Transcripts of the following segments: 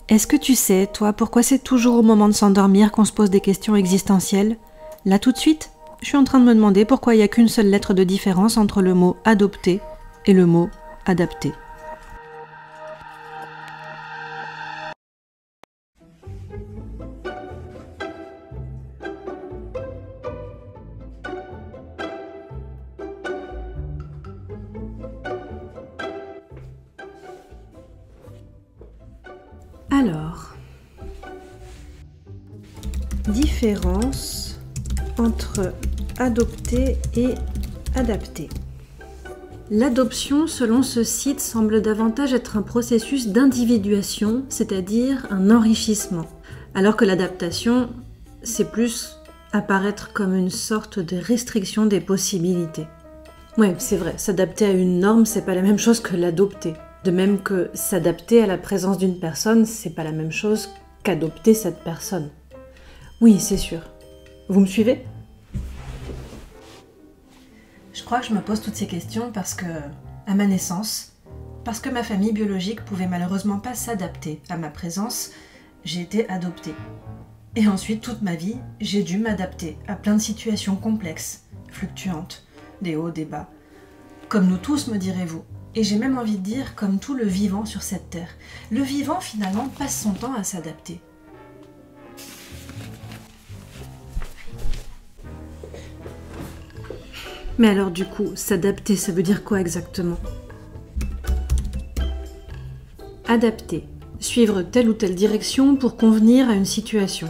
Est-ce que tu sais, toi, pourquoi c'est toujours au moment de s'endormir qu'on se pose des questions existentielles? Là tout de suite, je suis en train de me demander pourquoi il n'y a qu'une seule lettre de différence entre le mot adopter et le mot adapter. Alors, différence entre adopter et adapter. L'adoption, selon ce site, semble davantage être un processus d'individuation, c'est-à-dire un enrichissement, alors que l'adaptation, c'est plus apparaître comme une sorte de restriction des possibilités. Ouais, c'est vrai, s'adapter à une norme, c'est pas la même chose que l'adopter. De même que s'adapter à la présence d'une personne, c'est pas la même chose qu'adopter cette personne. Oui, c'est sûr. Vous me suivez ? Je crois que je me pose toutes ces questions parce que, à ma naissance, parce que ma famille biologique pouvait malheureusement pas s'adapter à ma présence, j'ai été adoptée. Et ensuite, toute ma vie, j'ai dû m'adapter à plein de situations complexes, fluctuantes, des hauts, des bas. Comme nous tous, me direz-vous. Et j'ai même envie de dire comme tout le vivant sur cette terre. Le vivant, finalement, passe son temps à s'adapter. Mais alors du coup, s'adapter, ça veut dire quoi exactement? Adapter. Suivre telle ou telle direction pour convenir à une situation.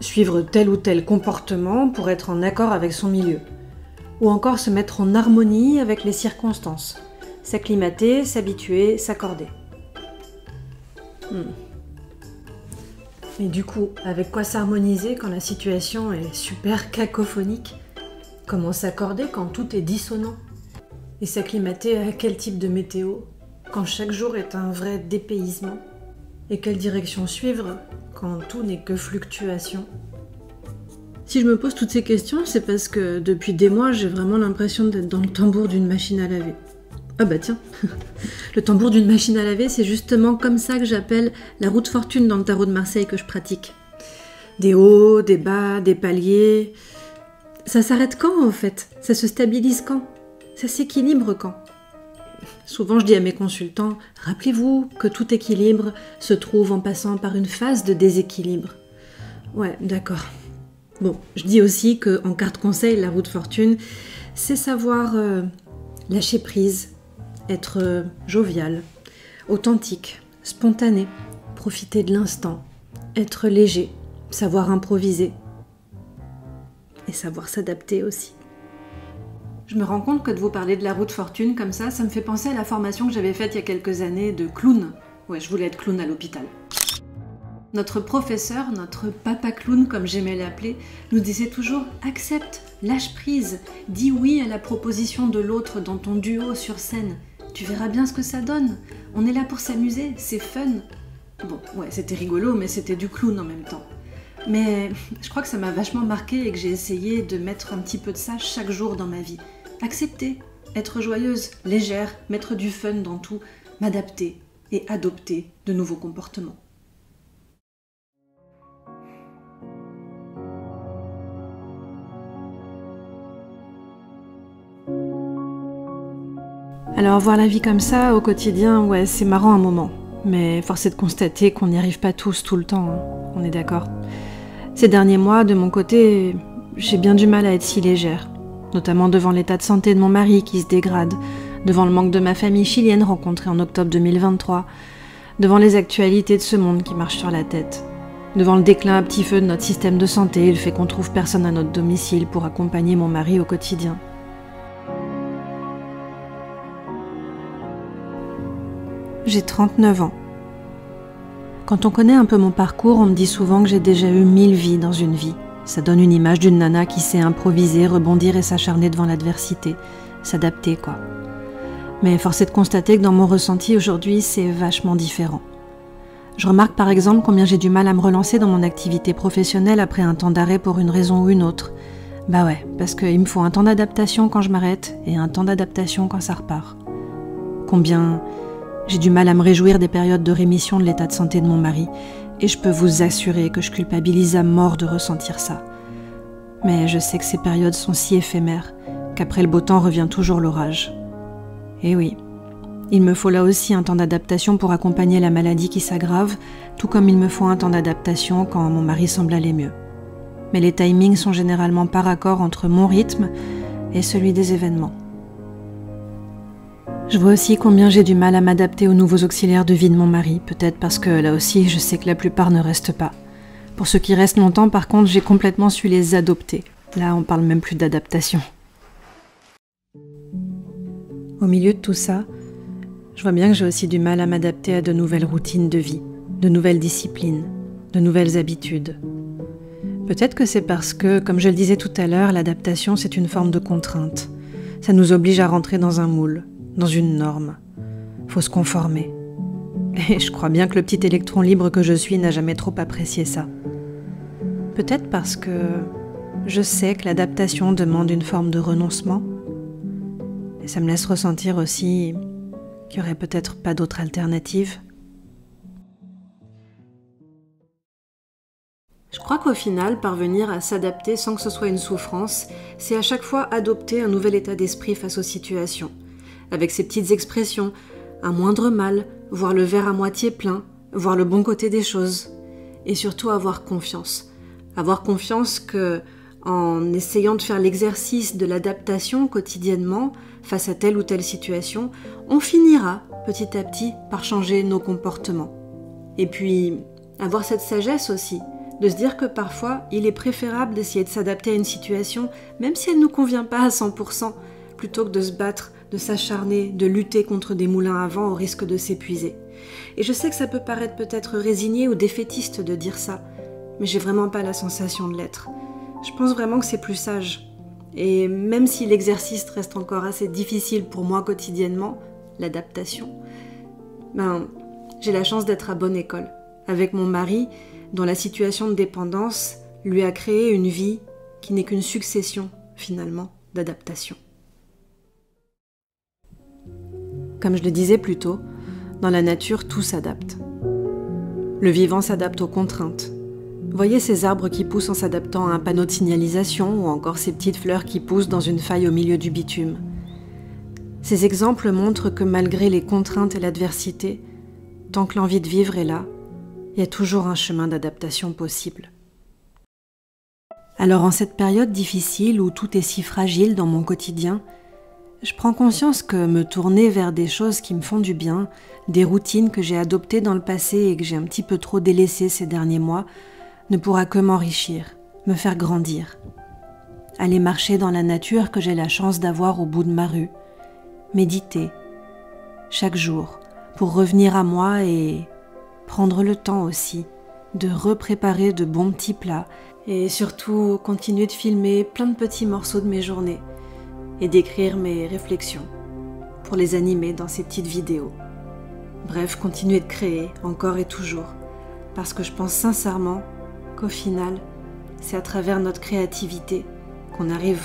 Suivre tel ou tel comportement pour être en accord avec son milieu. Ou encore se mettre en harmonie avec les circonstances. S'acclimater, s'habituer, s'accorder. Mais du coup, avec quoi s'harmoniser quand la situation est super cacophonique? Comment s'accorder quand tout est dissonant? Et s'acclimater à quel type de météo quand chaque jour est un vrai dépaysement? Et quelle direction suivre quand tout n'est que fluctuation? Si je me pose toutes ces questions, c'est parce que depuis des mois, j'ai vraiment l'impression d'être dans le tambour d'une machine à laver. Ah bah tiens, le tambour d'une machine à laver, c'est justement comme ça que j'appelle la roue de fortune dans le tarot de Marseille que je pratique. Des hauts, des bas, des paliers. Ça s'arrête quand en fait? Ça se stabilise quand? Ça s'équilibre quand? Souvent je dis à mes consultants, rappelez-vous que tout équilibre se trouve en passant par une phase de déséquilibre. Ouais, d'accord. Bon, je dis aussi qu'en carte conseil, la roue de fortune, c'est savoir lâcher prise, être jovial, authentique, spontané, profiter de l'instant, être léger, savoir improviser et savoir s'adapter aussi. Je me rends compte que de vous parler de la roue de fortune comme ça me fait penser à la formation que j'avais faite il y a quelques années de clown. Ouais, je voulais être clown à l'hôpital. Notre professeur, notre papa clown comme j'aimais l'appeler, nous disait toujours « Accepte, lâche prise, dis oui à la proposition de l'autre dans ton duo sur scène. Tu verras bien ce que ça donne. On est là pour s'amuser, c'est fun. » Bon, ouais, c'était rigolo, mais c'était du clown en même temps. Mais je crois que ça m'a vachement marqué et que j'ai essayé de mettre un petit peu de ça chaque jour dans ma vie. Accepter, être joyeuse, légère, mettre du fun dans tout, m'adapter et adopter de nouveaux comportements. Alors voir la vie comme ça au quotidien, ouais, c'est marrant un moment. Mais force est de constater qu'on n'y arrive pas tous tout le temps, hein. On est d'accord. Ces derniers mois, de mon côté, j'ai bien du mal à être si légère. Notamment devant l'état de santé de mon mari qui se dégrade, devant le manque de ma famille chilienne rencontrée en octobre 2023, devant les actualités de ce monde qui marche sur la tête, devant le déclin à petit feu de notre système de santé et le fait qu'on trouve personne à notre domicile pour accompagner mon mari au quotidien. J'ai 39 ans. Quand on connaît un peu mon parcours, on me dit souvent que j'ai déjà eu 1000 vies dans une vie. Ça donne une image d'une nana qui sait improviser, rebondir et s'acharner devant l'adversité. S'adapter, quoi. Mais force est de constater que dans mon ressenti aujourd'hui, c'est vachement différent. Je remarque par exemple combien j'ai du mal à me relancer dans mon activité professionnelle après un temps d'arrêt pour une raison ou une autre. Bah ouais, parce qu'il me faut un temps d'adaptation quand je m'arrête et un temps d'adaptation quand ça repart. Combien J'ai du mal à me réjouir des périodes de rémission de l'état de santé de mon mari, et je peux vous assurer que je culpabilise à mort de ressentir ça. Mais je sais que ces périodes sont si éphémères qu'après le beau temps revient toujours l'orage. Et oui, il me faut là aussi un temps d'adaptation pour accompagner la maladie qui s'aggrave, tout comme il me faut un temps d'adaptation quand mon mari semble aller mieux. Mais les timings sont généralement par accord entre mon rythme et celui des événements. Je vois aussi combien j'ai du mal à m'adapter aux nouveaux auxiliaires de vie de mon mari, peut-être parce que là aussi je sais que la plupart ne restent pas. Pour ceux qui restent longtemps, par contre, j'ai complètement su les adopter. Là, on parle même plus d'adaptation. Au milieu de tout ça, je vois bien que j'ai aussi du mal à m'adapter à de nouvelles routines de vie, de nouvelles disciplines, de nouvelles habitudes. Peut-être que c'est parce que, comme je le disais tout à l'heure, l'adaptation c'est une forme de contrainte. Ça nous oblige à rentrer dans un moule, dans une norme. Faut se conformer. Et je crois bien que le petit électron libre que je suis n'a jamais trop apprécié ça. Peut-être parce que je sais que l'adaptation demande une forme de renoncement. Et ça me laisse ressentir aussi qu'il n'y aurait peut-être pas d'autre alternative. Je crois qu'au final, parvenir à s'adapter sans que ce soit une souffrance, c'est à chaque fois adopter un nouvel état d'esprit face aux situations. Avec ces petites expressions, un moindre mal, voir le verre à moitié plein, voir le bon côté des choses. Et surtout avoir confiance. Avoir confiance que, en essayant de faire l'exercice de l'adaptation quotidiennement face à telle ou telle situation, on finira petit à petit par changer nos comportements. Et puis, avoir cette sagesse aussi, de se dire que parfois, il est préférable d'essayer de s'adapter à une situation, même si elle ne nous convient pas à 100%, plutôt que de se battre, de s'acharner, de lutter contre des moulins à vent au risque de s'épuiser. Et je sais que ça peut paraître peut-être résigné ou défaitiste de dire ça, mais j'ai vraiment pas la sensation de l'être. Je pense vraiment que c'est plus sage. Et même si l'exercice reste encore assez difficile pour moi quotidiennement, l'adaptation, j'ai la chance d'être à bonne école, avec mon mari, dont la situation de dépendance lui a créé une vie qui n'est qu'une succession, finalement, d'adaptations. Comme je le disais plus tôt, dans la nature, tout s'adapte. Le vivant s'adapte aux contraintes. Voyez ces arbres qui poussent en s'adaptant à un panneau de signalisation ou encore ces petites fleurs qui poussent dans une faille au milieu du bitume. Ces exemples montrent que malgré les contraintes et l'adversité, tant que l'envie de vivre est là, il y a toujours un chemin d'adaptation possible. Alors en cette période difficile où tout est si fragile dans mon quotidien, je prends conscience que me tourner vers des choses qui me font du bien, des routines que j'ai adoptées dans le passé et que j'ai un petit peu trop délaissées ces derniers mois, ne pourra que m'enrichir, me faire grandir. Aller marcher dans la nature que j'ai la chance d'avoir au bout de ma rue, méditer, chaque jour, pour revenir à moi et prendre le temps aussi de repréparer de bons petits plats et surtout continuer de filmer plein de petits morceaux de mes journées et d'écrire mes réflexions pour les animer dans ces petites vidéos. Bref, continuer de créer encore et toujours parce que je pense sincèrement qu'au final, c'est à travers notre créativité qu'on arrive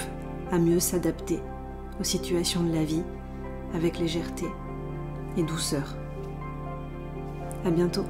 à mieux s'adapter aux situations de la vie avec légèreté et douceur. À bientôt.